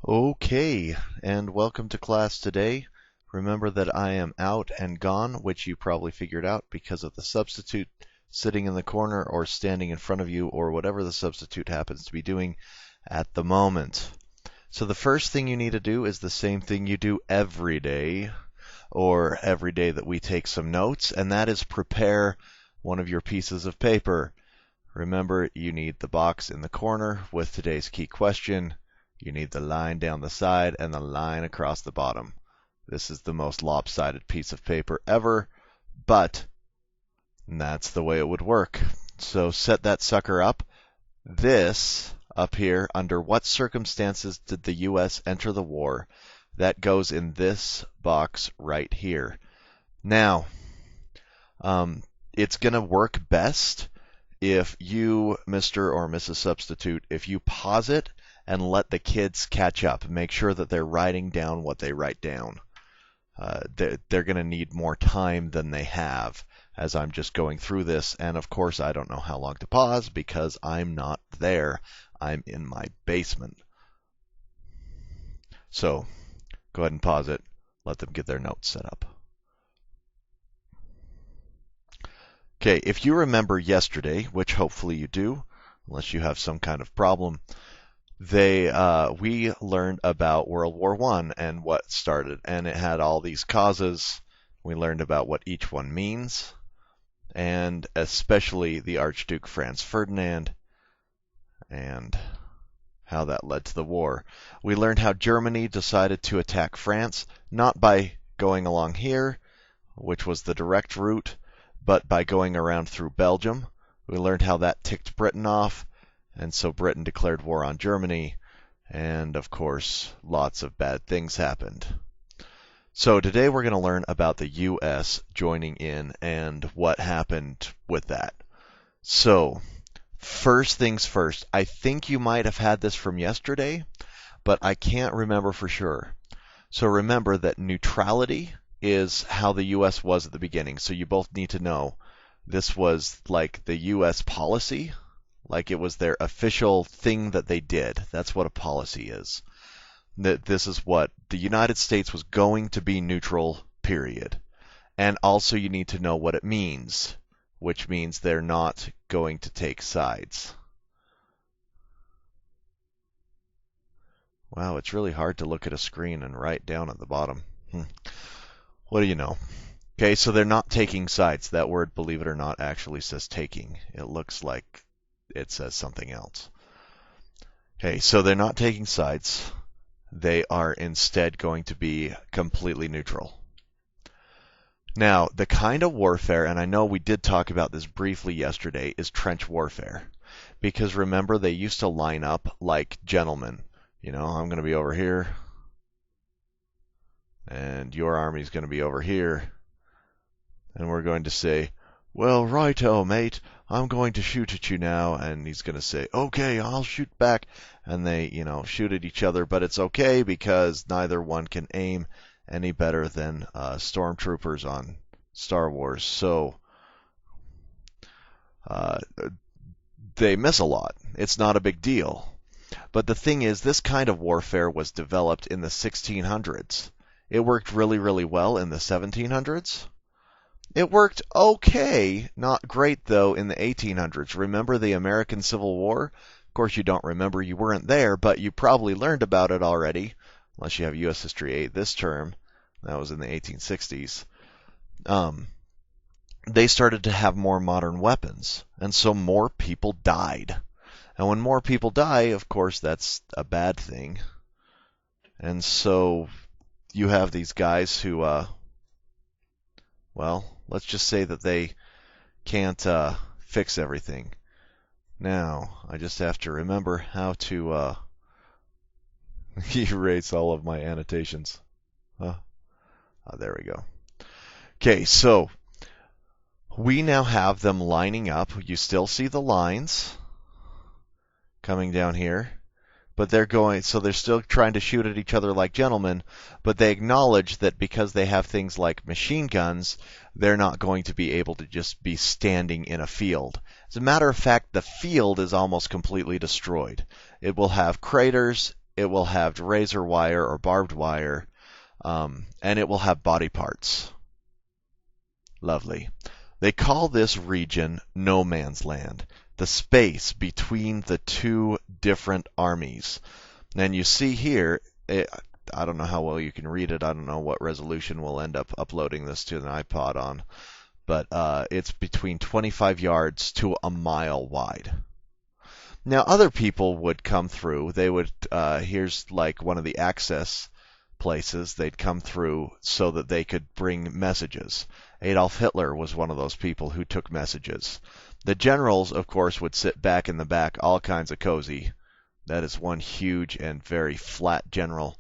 Okay, and welcome to class today. Remember that I am out and gone, which you probably figured out because of the substitute sitting in the corner or standing in front of you or whatever the substitute happens to be doing at the moment. So the first thing you need to do is the same thing you do every day, or every day that we take some notes, and that is prepare one of your pieces of paper. Remember, you need the box in the corner with today's key question. You need the line down the side and the line across the bottom. This is the most lopsided piece of paper ever, but that's the way it would work. So set that sucker up. This up here, under what circumstances did the U.S. enter the war? That goes in this box right here. Now, it's going to work best if you, Mr. or Mrs. Substitute, if you pause it and let the kids catch up. Make sure that they're writing down what they write down. They're going to need more time than they have as I'm just going through this. And of course, I don't know how long to pause because I'm not there. I'm in my basement. So go ahead and pause it. Let them get their notes set up. Okay, if you remember yesterday, which hopefully you do, unless you have some kind of problem, we learned about World War I and what started, and it had all these causes. We learned about what each one means, and especially the Archduke Franz Ferdinand and how that led to the war. We learned how Germany decided to attack France, not by going along here, which was the direct route, but by going around through Belgium. We learned how that ticked Britain off, and so Britain declared war on Germany, and of course, lots of bad things happened. So today we're going to learn about the U.S. joining in and what happened with that. So, first things first, I think you might have had this from yesterday, but I can't remember for sure. So remember that neutrality is how the U.S. was at the beginning. So you both need to know this was like the U.S. policy. Like it was their official thing that they did. That's what a policy is. That this is what the United States was going to be neutral, period. And also you need to know what it means, which means they're not going to take sides. Wow, it's really hard to look at a screen and write down at the bottom. What do you know? Okay, so they're not taking sides. That word, believe it or not, actually says taking. It looks like it says something else. Okay, so they're not taking sides. They are instead going to be completely neutral. Now, the kind of warfare, and I know we did talk about this briefly yesterday, is trench warfare. Because remember, they used to line up like gentlemen. You know, I'm going to be over here, and your army's going to be over here. And we're going to say, well, righto, mate, I'm going to shoot at you now. And he's going to say, okay, I'll shoot back. And they, shoot at each other. But it's okay because neither one can aim any better than stormtroopers on Star Wars. So they miss a lot. It's not a big deal. But the thing is, this kind of warfare was developed in the 1600s. It worked really, really well in the 1700s. It worked okay, not great though, in the 1800s. Remember the American Civil War? Of course you don't remember, you weren't there, but you probably learned about it already, unless you have U.S. History 8 this term. That was in the 1860s. They started to have more modern weapons, and so more people died. And when more people die, of course, that's a bad thing. And so you have these guys who, well, let's just say that they can't fix everything. Now, I just have to remember how to erase all of my annotations. There we go. Okay, so we now have them lining up. You still see the lines coming down here. But so they're still trying to shoot at each other like gentlemen, but they acknowledge that because they have things like machine guns, they're not going to be able to just be standing in a field. As a matter of fact, the field is almost completely destroyed. It will have craters it will have razor wire or barbed wire, and it will have body parts. Lovely. They call this region no man's land, the space between the two different armies. And you see here, I don't know how well you can read it. I don't know what resolution we'll end up uploading this to an iPod on, but it's between 25 yards to a mile wide. Now, other people would come through. They would, here's like one of the access places. They'd come through so that they could bring messages. Adolf Hitler was one of those people who took messages. The generals, of course, would sit back in the back, all kinds of cozy. That is one huge and very flat general.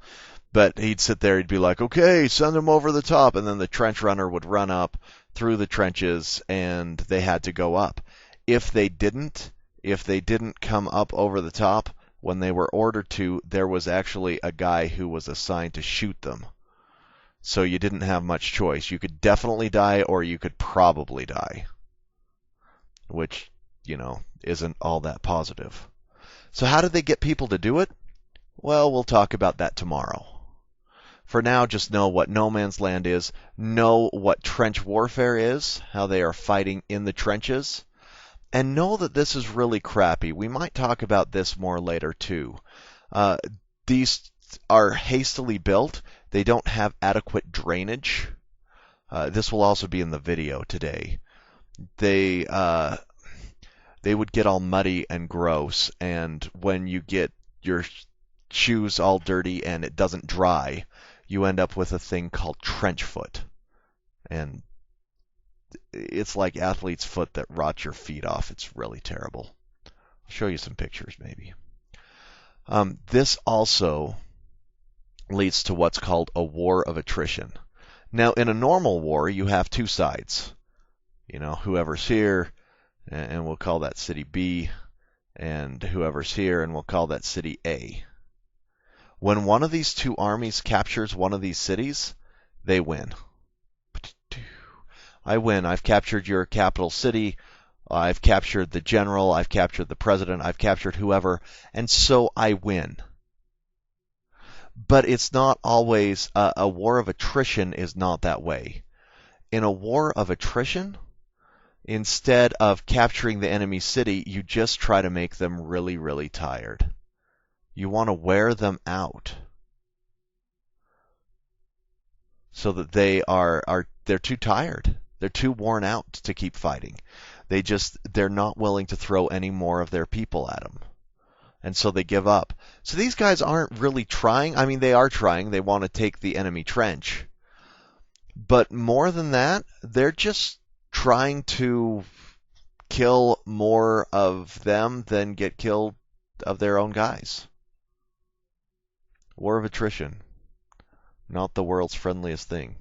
But he'd sit there, he'd be like, okay, send them over the top. And then the trench runner would run up through the trenches, and they had to go up. If they didn't come up over the top, when they were ordered to, there was actually a guy who was assigned to shoot them. So you didn't have much choice. You could definitely die, or you could probably die. Which, isn't all that positive. So how did they get people to do it? Well, we'll talk about that tomorrow. For now, just know what no man's land is, know what trench warfare is, how they are fighting in the trenches, and know that this is really crappy. We might talk about this more later, too. These are hastily built. They don't have adequate drainage. This will also be in the video today. They would get all muddy and gross, and when you get your shoes all dirty and it doesn't dry, you end up with a thing called trench foot. And it's like athlete's foot that rots your feet off. It's really terrible. I'll show you some pictures maybe. This also leads to what's called a war of attrition. Now, in a normal war, you have two sides. Whoever's here, and we'll call that city B, and whoever's here, and we'll call that city A. When one of these two armies captures one of these cities, they win. I win. I've captured your capital city. I've captured the general. I've captured the president. I've captured whoever. And so I win. But it's not always, a war of attrition is not that way. In a war of attrition, instead of capturing the enemy city, you just try to make them really, really tired. You want to wear them out so that they're too tired. They're too worn out to keep fighting. They're not willing to throw any more of their people at them. And so they give up. So these guys aren't really trying. I mean, they are trying. They want to take the enemy trench. But more than that, they're just trying to kill more of them than get killed of their own guys. War of attrition. Not the world's friendliest thing.